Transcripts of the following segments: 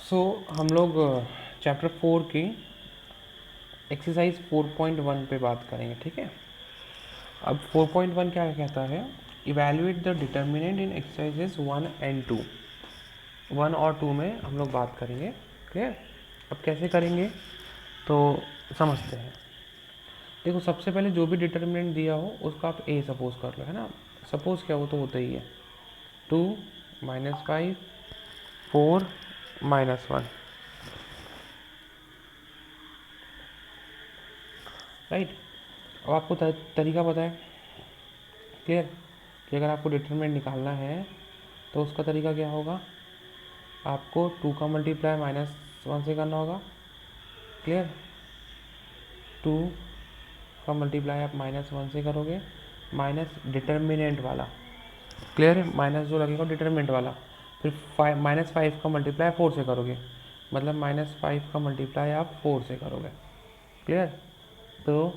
सो हम लोग चैप्टर 4 की एक्सरसाइज 4.1 पे बात करेंगे, ठीक है। अब 4.1 क्या कहता है, evaluate the determinant in exercises 1 and 2। 1 और 2 में हम लोग बात करेंगे, क्लियर। अब कैसे करेंगे तो समझते हैं। देखो, सबसे पहले जो भी डिटर्मिनेंट दिया हो उसका आप ए सपोज कर लो, है ना। सपोज क्या हो तो होता ही है 2 -5 4 -1, राइट। अब आपको तरीका पता है, क्लियर, कि अगर आपको डिटरमिनेंट निकालना है तो उसका तरीका क्या होगा, आपको 2 का मल्टीप्लाई -1 से करना होगा, क्लियर। 2 का मल्टीप्लाई आप -1 से करोगे, माइनस डिटर्मिनेंट वाला, क्लियर है, माइनस जो लगेगा डिटर्मिनेंट वाला। फिर -5 का मल्टीप्लाई 4 से करोगे, मतलब -5 का मल्टीप्लाई आप 4 से करोगे, क्लियर। तो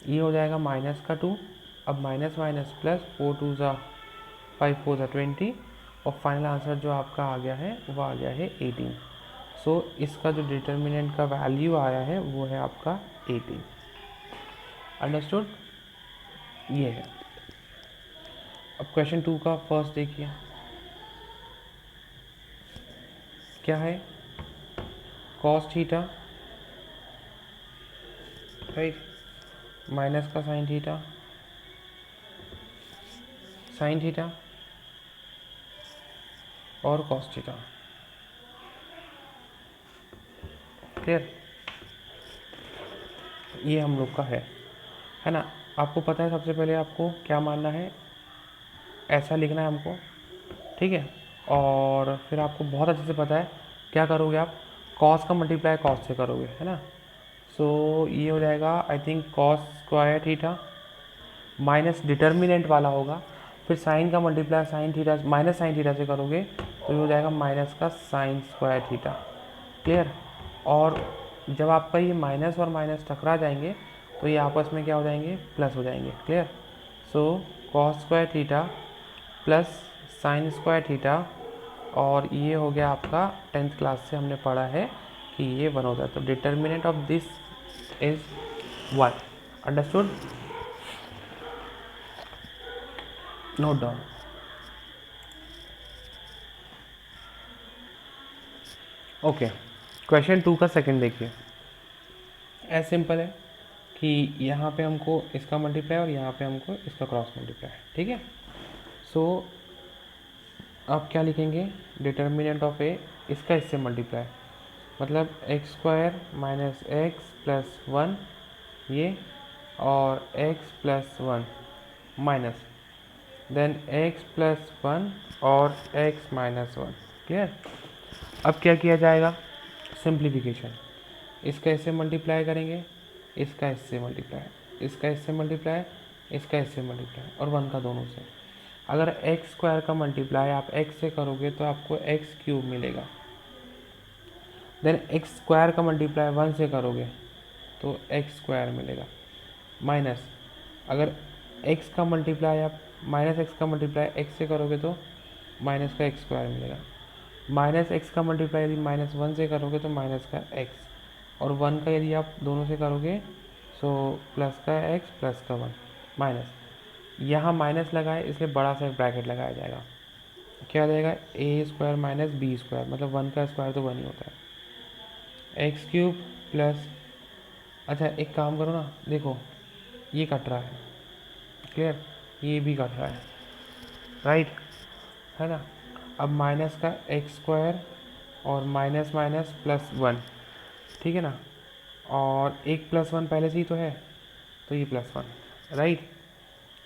ये हो जाएगा माइनस का 2, अब माइनस माइनस प्लस 4 2 ज़ा 5 4 ज़ा 20, और फाइनल आंसर जो आपका आ गया है वो आ गया है 18। सो इसका जो डिटर्मिनेंट का वैल्यू आया है वो है आपका 18। अंडरस्टूड, ये है। अब क्वेश्चन 2 का फर्स्ट देखिए, क्या है, कॉस थीटा, राइट, माइनस का साइन थीटा, साइन थीटा और कॉस थीटा, क्लियर। ये हम लोग का है ना। आपको पता है सबसे पहले आपको क्या मानना है, ऐसा लिखना है हमको, ठीक है। और फिर आपको बहुत अच्छे से पता है क्या करोगे आप, कॉस का मल्टीप्लाई कॉस से करोगे, है ना। सो ये हो जाएगा I think cos square theta, minus determinant वाला होगा, फिर साइन का multiply sine theta minus sine theta से करोगे तो ये हो जाएगा माइनस का साइन स्क्वायर थीटा, क्लियर। और जब आपका ये माइनस और माइनस टकरा जाएंगे तो ये आपस में क्या हो जाएंगे, प्लस हो जाएंगे, clear. So cos square theta plus sine square theta, और ये हो गया आपका 10th क्लास से हमने पढ़ा है कि ये 1 होता है, तो determinant of this is 1। Understood, note down. Okay, question 2 का सेकंड देखिए, एज सिंपल है कि यहाँ पे हमको इसका मल्टीप्लाई और यहाँ पे हमको इसका क्रॉस मल्टीप्लाई, ठीक है। सो आप क्या लिखेंगे, डिटर्मिनेंट ऑफ ए, इसका इससे मल्टीप्लाई, मतलब x square minus x plus 1 ये, और x plus 1 minus, then x plus 1 और एक्स माइनस 1, क्लियर। अब क्या किया जाएगा, सिंप्लीफिकेशन, इसका इससे मल्टीप्लाई करेंगे, इसका इससे मल्टीप्लाई, इसका इससे मल्टीप्लाई, इसका इससे मल्टीप्लाई, और 1 का दोनों से। अगर एक्स स्क्वायर का मल्टीप्लाई आप एक्स से करोगे तो आपको एक्स क्यूब मिलेगा, देन एक्स स्क्वायर का मल्टीप्लाई 1 से करोगे तो एक्स स्क्वायर मिलेगा, माइनस अगर एक्स का मल्टीप्लाई आप माइनस एक्स का मल्टीप्लाई एक्स से करोगे तो माइनस का एक्स स्क्वायर मिलेगा, माइनस एक्स का मल्टीप्लाई यदि -1 से करोगे तो माइनस का एक्स, और 1 का यदि आप दोनों से करोगे सो प्लस का एक्स प्लस का 1 माइनस, यहाँ माइनस लगाए इसलिए बड़ा सा एक ब्रैकेट लगाया जाएगा, क्या आ जाएगा, ए स्क्वायर माइनस बी स्क्वायर, मतलब 1 का स्क्वायर तो 1 ही होता है, एक्स क्यूब प्लस, अच्छा एक काम करो ना, देखो ये कट रहा है, क्लियर, ये भी कट रहा है, राइट, है ना। अब माइनस का एक्स स्क्वायर और माइनस माइनस प्लस 1, ठीक है ना, और एक प्लस 1 पहले से ही तो है तो ये +1, राइट।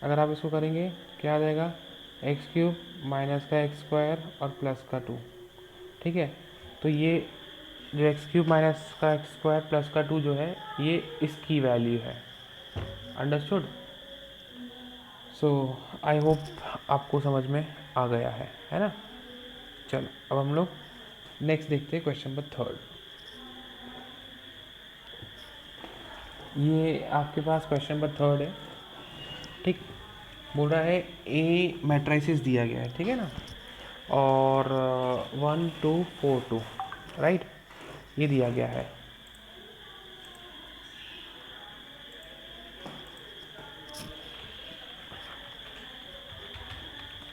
अगर आप इसको करेंगे क्या आ जाएगा, एक्स क्यूब माइनस का एक्स स्क्वायर और प्लस का 2, ठीक है। तो ये जो एक्स क्यूब माइनस का एक्स स्क्वायर प्लस का 2 जो है ये इसकी वैल्यू है, अंडरस्टूड। सो आई होप आपको समझ में आ गया है ना। चलो अब हम लोग नेक्स्ट देखते हैं, क्वेश्चन नंबर 3। ये आपके पास क्वेश्चन नंबर 3 है, ठीक। बोल रहा है ए मैट्रिसेस दिया गया है, ठीक है ना, और 1 2 4 2, राइट, ये दिया गया है।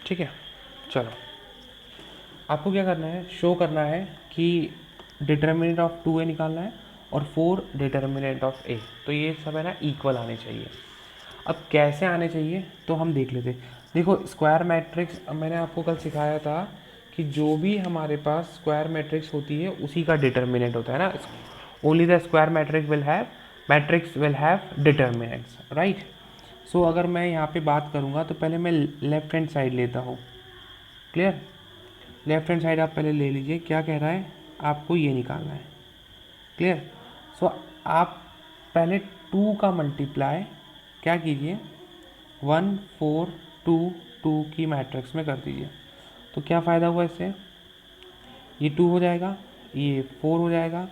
ठीक है, चलो आपको क्या करना है, शो करना है कि डिटर्मिनेंट ऑफ 2a निकालना है और 4 डिटर्मिनेंट ऑफ a, तो ये सब है ना इक्वल आने चाहिए। अब कैसे आने चाहिए तो हम देख लेते। देखो स्क्वायर मैट्रिक्स मैंने आपको कल सिखाया था कि जो भी हमारे पास स्क्वायर मैट्रिक्स होती है उसी का डिटर्मिनेंट होता है ना, only the square matrix will have determinants, right. So अगर मैं यहाँ पे बात करूँगा तो पहले मैं लेफ्ट हैंड साइड लेता हूँ, क्लियर। लेफ्ट हैंड साइड आप पहले ले लीजिए, क्या कह रहा है आपको ये निकालना है, क्लियर। सो आप पहले 2 का मल्टीप्लाई क्या कीजिए 1 4 2 2 की मैट्रिक्स में कर दीजिए। तो क्या फ़ायदा हुआ इससे, ये 2 हो जाएगा, ये 4 हो जाएगा,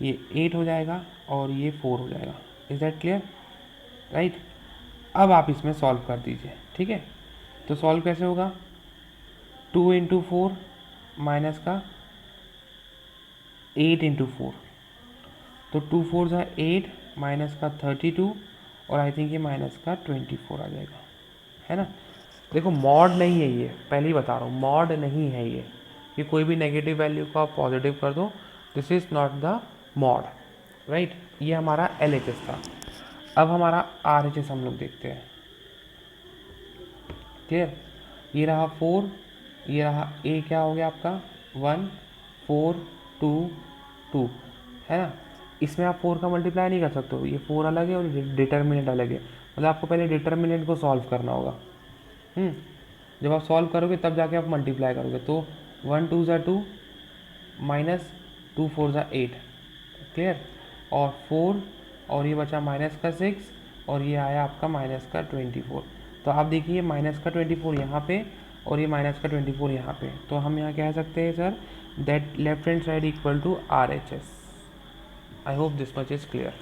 ये 8 हो जाएगा और ये 4 हो जाएगा। Is that clear, right. अब आप इसमें सॉल्व कर दीजिए, ठीक है। तो सॉल्व कैसे होगा, 2 इंटू 4 माइनस का 8 इंटू 4, तो 2 4 ज़ा 8 माइनस का 32 और आई थिंक ये माइनस का 24 आ जाएगा, है ना। देखो मॉड नहीं है ये, पहले ही बता रहा हूँ मॉड नहीं है ये, कि कोई भी नेगेटिव वैल्यू को आप पॉजिटिव कर दो, this is not the mod, right. ये हमारा LHS था। अब हमारा RHS हम लोग देखते हैं, क्लियर। ये रहा 4, ये रहा A, क्या हो गया आपका 1 4 2 2, है ना। इसमें आप 4 का मल्टीप्लाई नहीं कर सकते हो, ये 4 अलग है और डिटर्मिनेंट अलग है, मतलब आपको पहले डिटर्मिनेंट को सॉल्व करना होगा। जब आप सॉल्व करोगे तब जाके आप मल्टीप्लाई करोगे, तो 1 2 ज़ा 2 माइनस 2 4 ज़ा 8, क्लियर, और 4 और ये बचा माइनस का 6 और ये आया आपका माइनस का 24। तो आप देखिए माइनस का 24 यहाँ पे और ये माइनस का 24 यहाँ पे, तो हम यहाँ कह सकते हैं sir that left hand side equal to RHS। I hope this much is clear,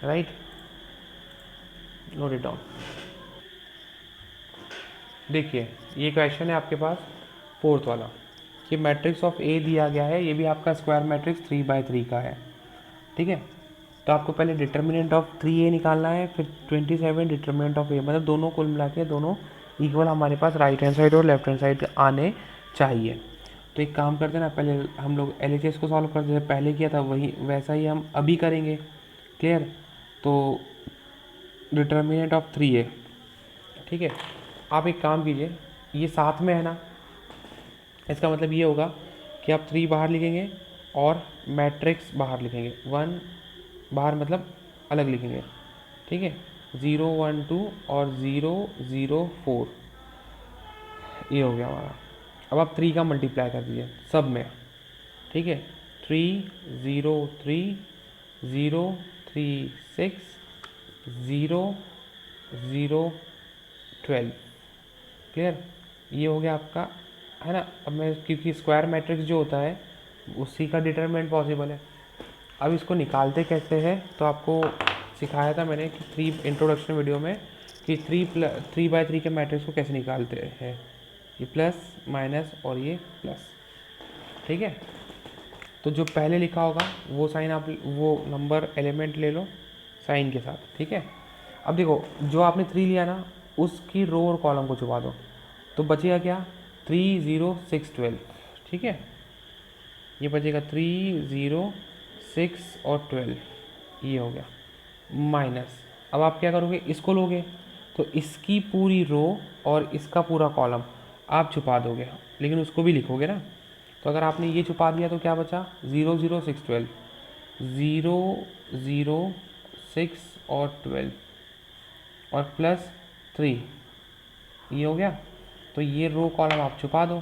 right. Note it down. देखिए ये क्वेश्चन है आपके पास 4th वाला, कि मैट्रिक्स ऑफ A दिया गया है, ये भी आपका स्क्वायर मैट्रिक्स 3/3 का है, ठीक है। तो आपको पहले डिटर्मिनेंट ऑफ 3A निकालना है, फिर 27 डिटर्मिनेंट ऑफ A, मतलब दोनों कुल मिला के दोनों इक्वल हमारे पास राइट हैंड साइड और लेफ्ट हैंड साइड आने चाहिए। तो एक काम करते हैं ना, पहले हम लोग LHS को सॉल्व करते हैं, पहले किया था वही वैसा ही हम अभी करेंगे, क्लियर। तो डिटर्मिनेंट ऑफ 3A, ठीक है। आप एक काम कीजिए, ये साथ में है ना, इसका मतलब ये होगा कि आप 3 बाहर लिखेंगे और मैट्रिक्स बाहर लिखेंगे, 1 बाहर मतलब अलग लिखेंगे, ठीक है। 0 1 2 और 0 0 4, ये हो गया हमारा। अब आप 3 का मल्टीप्लाई कर दीजिए सब में, ठीक है। 3 0 3 0 3 6 0 0 12, क्लियर। ये हो गया आपका, है ना। अब मैं क्योंकि स्क्वायर मैट्रिक्स जो होता है उसी का डिटरमिनेंट पॉसिबल है। अब इसको निकालते कैसे हैं तो आपको सिखाया था मैंने कि 3 इंट्रोडक्शन वीडियो में, कि 3/3 के मैट्रिक्स को कैसे निकालते हैं, ये प्लस माइनस और ये प्लस, ठीक है। तो जो पहले लिखा होगा वो साइन आप वो नंबर एलिमेंट ले लो साइन के साथ, ठीक है। अब देखो जो आपने 3 लिया ना उसकी रो और कॉलम को छुपा दो, तो बचेगा क्या 3 0 6 12, ठीक है। ये बचेगा 3 0 6 और 12, ये हो गया माइनस। अब आप क्या करोगे, इसको लोगे तो इसकी पूरी रो और इसका पूरा कॉलम आप छुपा दोगे, लेकिन उसको भी लिखोगे ना। तो अगर आपने ये छुपा दिया तो क्या बचा 0 0 6 12, 0 0 6 और 12 और प्लस 3, ये हो गया। तो ये रो कॉलम आप छुपा दो,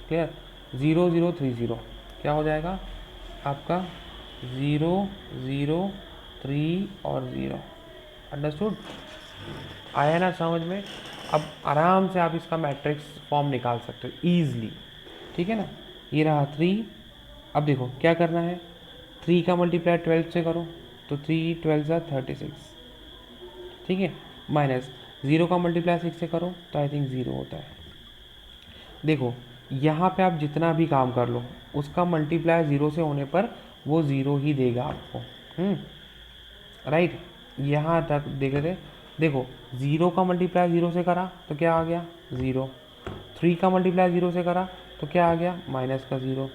क्लियर। 0 0 3 0 क्या हो जाएगा आपका 0 0 3 और 0, अंडरस्टूड, आया ना समझ में। अब आराम से आप इसका मैट्रिक्स फॉर्म निकाल सकते हो ईजिली, ठीक है ना। ये रहा 3, अब देखो क्या करना है, 3 का मल्टीप्लाई 12 से करो, तो 3 12 ज़ा 36, ठीक है, माइनस 0 का मल्टीप्लाई 6 से करो तो आई थिंक 0 होता है। देखो यहाँ पे आप जितना भी काम कर लो उसका मल्टीप्लाई 0 से होने पर वो 0 ही देगा आपको। राइट, यहाँ तक देख रहे थे। देखो 0 का मल्टीप्लाई 0 से करा तो क्या आ गया 0, 3 का मल्टीप्लाई 0 से करा तो क्या आ गया माइनस का 0।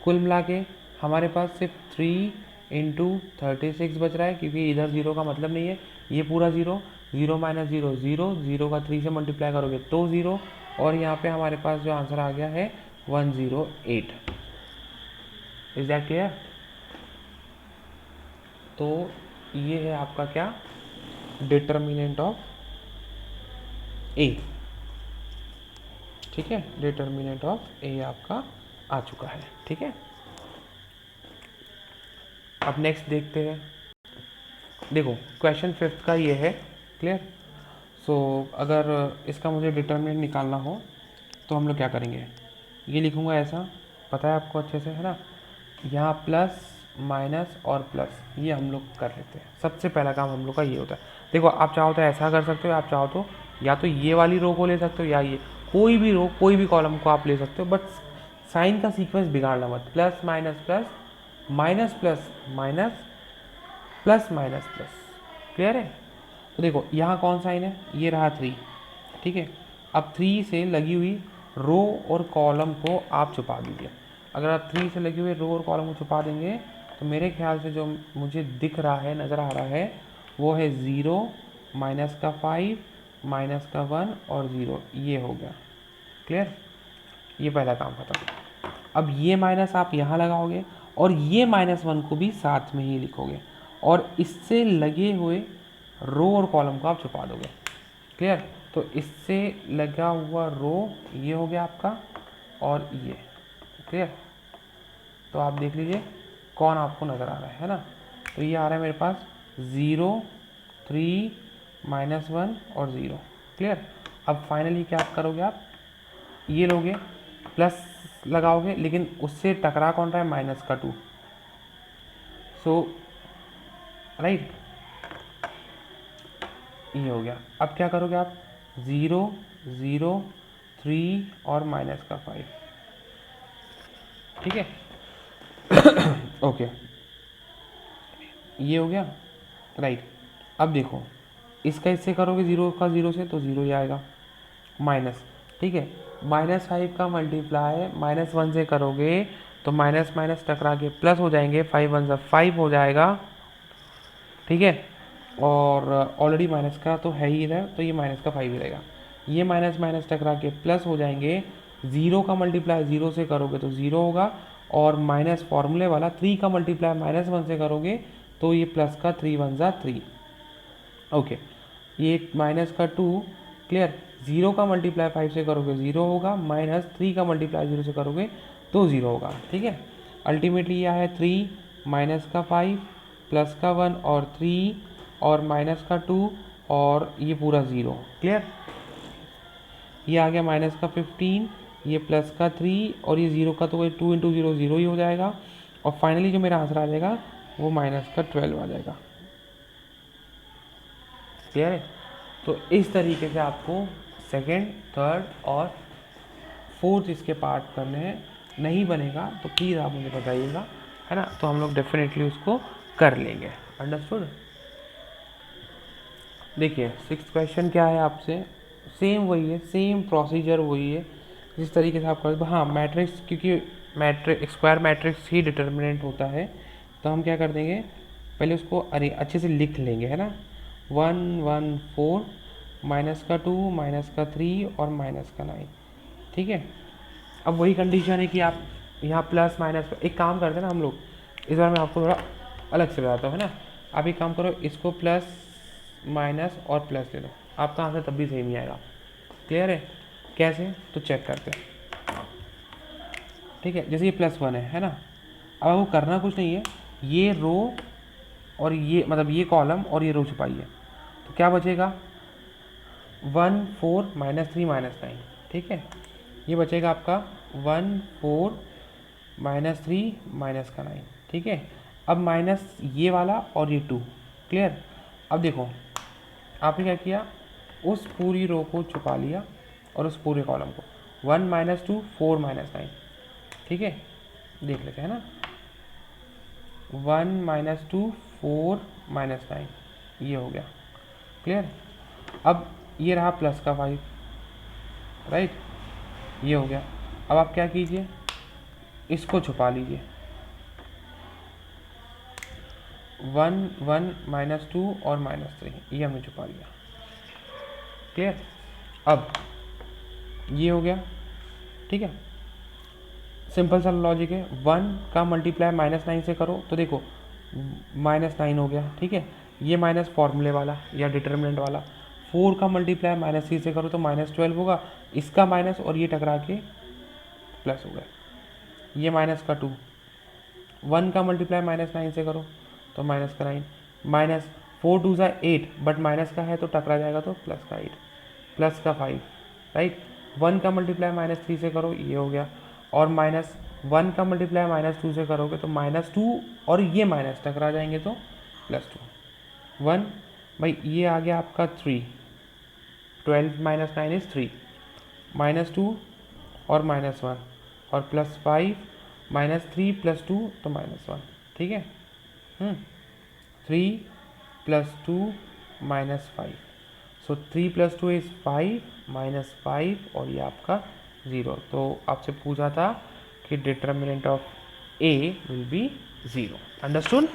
कुल मिला के हमारे पास सिर्फ 3 इंटू 36 बच रहा है, क्योंकि इधर 0 का मतलब नहीं है, ये पूरा 0, 0 माइनस 0 0, 0 का 3 से मल्टीप्लाई करोगे तो 0, और यहाँ पे हमारे पास जो आंसर आ गया है 108। Is that clear? तो ये है आपका क्या, डिटर्मिनेंट ऑफ ए। ठीक है, डिटर्मिनेंट ऑफ ए आपका आ चुका है। ठीक है, अब नेक्स्ट देखते हैं। देखो क्वेश्चन 5th का ये है, क्लियर। सो अगर इसका मुझे डिटर्मिनेंट निकालना हो तो हम लोग क्या करेंगे, ये लिखूंगा ऐसा, पता है आपको अच्छे से, है ना। यहाँ प्लस माइनस और प्लस ये हम लोग कर लेते हैं। सबसे पहला काम हम लोग का ये होता है। देखो आप चाहो तो ऐसा कर सकते हो, आप चाहो तो या तो ये वाली रो को ले सकते हो, या ये कोई भी रो कोई भी कॉलम को आप ले सकते हो, बट साइन का सीक्वेंस बिगाड़ना मत। Plus minus plus, minus plus minus, plus minus plus, clear है। तो देखो यहाँ कौन साइन है, ये रहा 3, ठीक है। अब 3 से लगी हुई रो और कॉलम को आप छुपा दीजिए। अगर आप 3 से लगे हुए रो और कॉलम को छुपा देंगे तो मेरे ख्याल से जो मुझे दिख रहा है, नज़र आ रहा है, वो है 0 माइनस का 5 माइनस का 1 और 0, ये हो गया, क्लियर। ये पहला काम खत्म। अब ये माइनस आप यहाँ लगाओगे और ये -1 को भी साथ में ही लिखोगे, और इससे लगे हुए रो और कॉलम को आप छुपा दोगे, क्लियर। तो इससे लगा हुआ रो ये हो गया आपका, और ये, क्लियर। तो आप देख लीजिए कौन आपको नज़र आ रहा है ना। तो ये आ रहा है मेरे पास 0 3 -1 और 0, क्लियर। अब फाइनली क्या आप करोगे, आप ये लोगे प्लस लगाओगे, लेकिन उससे टकरा कौन रहा है, माइनस का 2। सो राइट, ये हो गया। अब क्या करोगे आप, 0 0 3 और माइनस का 5, ठीक है। ओके, ये हो गया, राइट। अब देखो इसका इससे करोगे 0 का 0 से तो 0 ही आएगा, माइनस, ठीक है। -5 का मल्टीप्लाई -1 से करोगे तो माइनस माइनस टकरा के प्लस हो जाएंगे, 5 1 से 5 हो जाएगा, ठीक है। और ऑलरेडी माइनस का तो है ही इधर, तो ये माइनस का 5 ही रहेगा। ये माइनस माइनस टकरा के प्लस हो जाएंगे, 0 का मल्टीप्लाई 0 से करोगे तो 0 होगा, और माइनस फॉर्मूले वाला 3 का मल्टीप्लाई -1 से करोगे तो ये प्लस का 3 1 जा 3, ओके। ये माइनस का 2, क्लियर। 0 का मल्टीप्लाई 5 से करोगे 0 होगा, -3 का मल्टीप्लाई 0 से करोगे तो 0 होगा, ठीक है। अल्टीमेटली यह है 3 माइनस का 5 प्लस का 1 और 3 और माइनस का 2 और ये पूरा 0, क्लियर। ये आ गया माइनस का 15, ये प्लस का 3 और ये 0 का, तो 2 इंटू 0 0 ही हो जाएगा, और फाइनली जो मेरा आंसर आ जाएगा वो माइनस का 12 आ जाएगा, क्लियर है। तो इस तरीके से आपको सेकंड, थर्ड और फोर्थ इसके पार्ट करने हैं। नहीं बनेगा तो प्लीज़ आप मुझे बताइएगा, है ना, तो हम लोग डेफिनेटली उसको कर लेंगे, अंडरस्टूड। देखिए 6th क्वेश्चन क्या है आपसे, सेम वही है, सेम प्रोसीजर वही है जिस तरीके से आप कर। हाँ, मैट्रिक्स, क्योंकि मैट्रिक्स स्क्वायर मैट्रिक्स ही डिटर्मिनेंट होता है, तो हम क्या कर देंगे, पहले उसको अरे अच्छे से लिख लेंगे, है ना। 1 1 4 माइनस का 2 माइनस का 3 और माइनस का 9, ठीक है। अब वही कंडीशन है कि आप यहाँ प्लस माइनस, एक काम करते हैं ना हम लोग, इस बार मैं आपको थोड़ा अलग से बताता हूँ, है ना। आप एक काम करो, इसको प्लस माइनस और प्लस ले लो, आपका आंसर तब भी सही नहीं आएगा, क्लियर है। कैसे, तो चेक करते हैं, ठीक है। जैसे ये +1 है ना। अब आपको करना कुछ नहीं है, ये रो और ये मतलब ये कॉलम और ये रो छुपाइए, तो क्या बचेगा 1 4 -3 -9, ठीक है। ये बचेगा आपका 1 4 -3 माइनस का 9, ठीक है। अब माइनस ये वाला और ये 2, क्लियर। अब देखो आपने क्या किया, उस पूरी रो को छुपा लिया और उस पूरे कॉलम को, 1 माइनस 2 4 माइनस 9, ठीक है, देख लेते हैं ना, 1 माइनस 2 4 माइनस 9, ये हो गया, क्लियर। अब ये रहा प्लस का 5, राइट, ये हो गया। अब आप क्या कीजिए, इसको छुपा लीजिए, 1 1 माइनस 2 और माइनस 3, ये हमने छुपा लिया, क्लियर। अब ये हो गया, ठीक है, सिंपल सा लॉजिक है। 1 का मल्टीप्लाई -9 से करो तो देखो -9 हो गया, ठीक है, ये माइनस फॉर्मूले वाला या डिटर्मिनेंट वाला। 4 का मल्टीप्लाई -3 से करो तो -12 होगा, इसका माइनस और ये टकरा के प्लस हो गया, ये माइनस का 2। 1 का मल्टीप्लाई -9 से करो तो माइनस का 9, माइनस 4 2 ज़ा 8, बट माइनस का है तो टकरा जाएगा तो प्लस का 8, प्लस का 5, राइट। 1 का मल्टीप्लाई -3 से करो, ये हो गया, और -1 का मल्टीप्लाई -2 से करोगे तो -2 और ये माइनस टकरा जाएंगे तो +2। 1 भाई ये आ गया आपका 3, 12 माइनस 9 इज 3, -2 और -1 और +5 -3 +2 तो -1, ठीक है। 3 + 2 -5, सो 3 + 2 इज 5 -5 और ये आपका 0। तो आपसे पूछा था कि determinant of A will be 0, understood.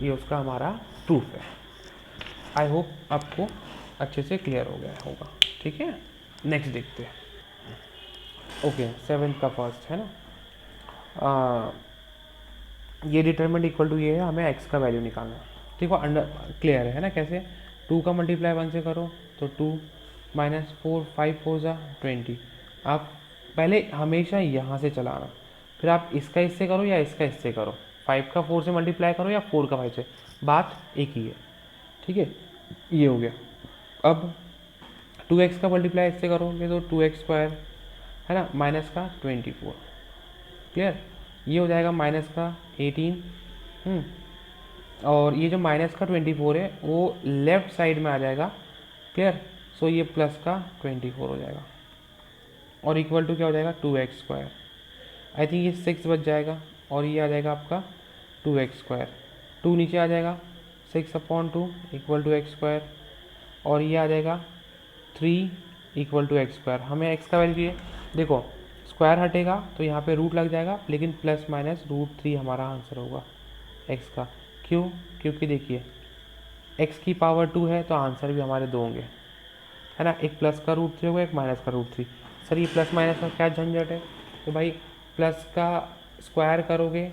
ये उसका हमारा प्रूफ है। आई होप आपको अच्छे से क्लियर हो गया होगा, ठीक है। नेक्स्ट देखते हैं। ओके, 7th का फर्स्ट है ना, ये डिटर्मिनेंट इक्वल टू ये है, हमें x का वैल्यू निकालना है। देखो अंडर क्लियर है ना कैसे, 2 का मल्टीप्लाई 1 से करो तो 2 -4 5 4 ज़ा 20। आप पहले हमेशा यहाँ से चलाना, फिर आप इसका इससे करो या इसका इससे करो, 5 का 4 से मल्टीप्लाई करो या 4 का 5 से, बात एक ही है, ठीक है। ये हो गया। अब 2x का मल्टीप्लाई इससे करोगे तो 2x² है ना, माइनस का 24, क्लियर। ये हो जाएगा माइनस का 18, और ये जो माइनस का 24 है वो लेफ्ट साइड में आ जाएगा, क्लियर। सो ये प्लस का 24 हो जाएगा और इक्वल टू क्या हो जाएगा 2x²। आई थिंक ये 6 बच जाएगा और ये आ जाएगा आपका 2x², 2 नीचे आ जाएगा, 6/2 इक्वल टू x², और ये आ जाएगा 3 इक्वल टू x²। हमें x का वैल्यू चाहिए, देखो स्क्वायर हटेगा तो यहाँ पे रूट लग जाएगा, लेकिन +-√3 हमारा आंसर होगा x का। क्यों? क्योंकि देखिए x की पावर 2 है तो आंसर भी हमारे 2 होंगे, है ना, एक प्लस का √3 होगा, एक माइनस का √3। सर ये प्लस माइनस का क्या झंझट है, तो भाई प्लस का स्क्वायर करोगे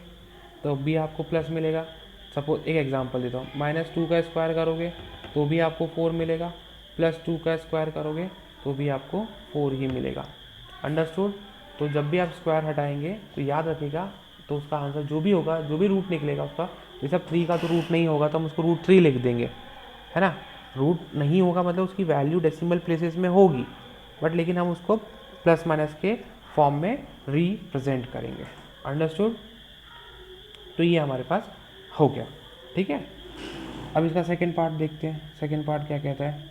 तो भी आपको प्लस मिलेगा। सपोज एक एग्जांपल देता हूँ, -2 का स्क्वायर करोगे तो भी आपको 4 मिलेगा, +2 का स्क्वायर करोगे तो भी आपको 4 ही मिलेगा, अंडरस्टूड। तो जब भी आप स्क्वायर हटाएंगे तो याद रखिएगा, तो उसका आंसर जो भी होगा, जो भी रूट निकलेगा उसका, जैसे 3 का तो रूट नहीं होगा तो हम उसको √3 लिख देंगे, है ना। रूट नहीं होगा मतलब उसकी वैल्यू डेसिमल प्लेसेस में होगी, बट लेकिन हम उसको प्लस माइनस के फॉर्म में रिप्रेजेंट करेंगे, अंडरस्टूड। तो ये हमारे पास हो गया, ठीक है। अब इसका सेकंड पार्ट देखते हैं। सेकंड पार्ट क्या कहता है,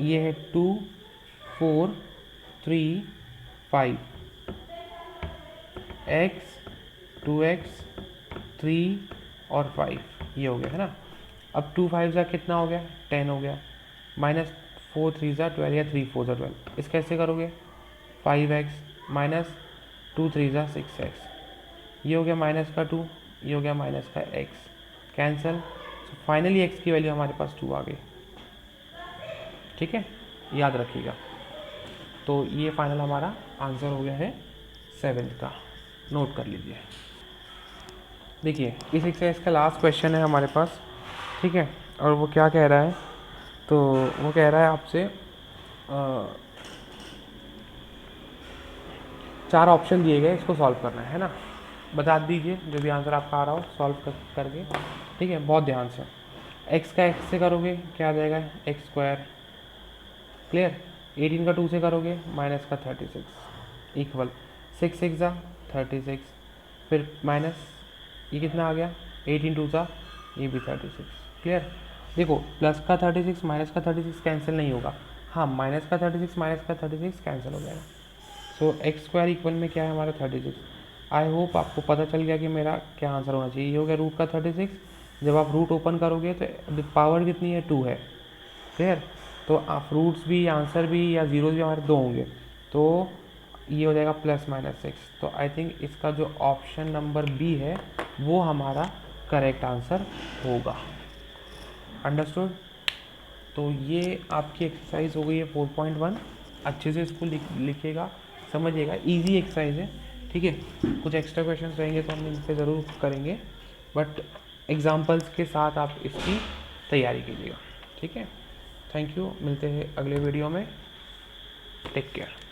ये है 2 4 3 5 x 2x 3 और 5, ये हो गया, है ना। अब 2 5 ज़ा कितना हो गया, 10 हो गया, -4 3 ज़ा 12 या 3 4 ज़ा 12। इसका कैसे करोगे, 5x -2 3 ज़ा 6x, ये हो गया माइनस का 2, ये हो गया माइनस का x, cancel. So finally x की वैल्यू हमारे पास 2 आ गई, ठीक है, याद रखिएगा। तो ये फाइनल हमारा आंसर हो गया है 7th का, नोट कर लीजिए। देखिए इस एक्सरसाइज का लास्ट क्वेश्चन है हमारे पास, ठीक है, और वो क्या कह रहा है, तो वो कह रहा है आपसे 4 ऑप्शन दिए गए, इसको सॉल्व करना है ना। बता दीजिए जो भी आंसर आपका आ रहा हो सॉल्व करके, ठीक है, बहुत ध्यान से। x का x से करोगे क्या आ जाएगा, x², क्लियर। 18 का 2 से करोगे माइनस का 36 इक्वल 6 6 ज़ा 36, फिर माइनस ये कितना आ गया, 18 2 ज़ा ये भी 36, क्लियर। देखो प्लस का 36 माइनस का 36 कैंसिल नहीं होगा, हाँ माइनस का 36 माइनस का 36 कैंसिल हो जाएगा, सो एक्स स्क्वायर इक्वल में क्या है हमारा 36। आई होप आपको पता चल गया कि मेरा क्या आंसर होना चाहिए। ये हो गया रूट का 36। जब आप रूट ओपन करोगे तो पावर कितनी है, 2 है। क्लियर। तो आप फ्रूट्स भी, आंसर भी या जीरोज भी हमारे 2 होंगे, तो ये हो जाएगा +-6। तो आई थिंक इसका जो ऑप्शन नंबर बी है वो हमारा करेक्ट आंसर होगा। अंडरस्टूड। तो ये आपकी एक्सरसाइज हो गई है 4.1। अच्छे से इसको लिखिएगा, समझिएगा, इजी एक्सरसाइज है। ठीक है, कुछ एक्स्ट्रा क्वेश्चंस रहेंगे तो हम इन पे ज़रूर करेंगे, बट एग्जांपल्स के साथ आप इसकी तैयारी कीजिएगा। ठीक है, थैंक यू, मिलते हैं अगले वीडियो में। Take care.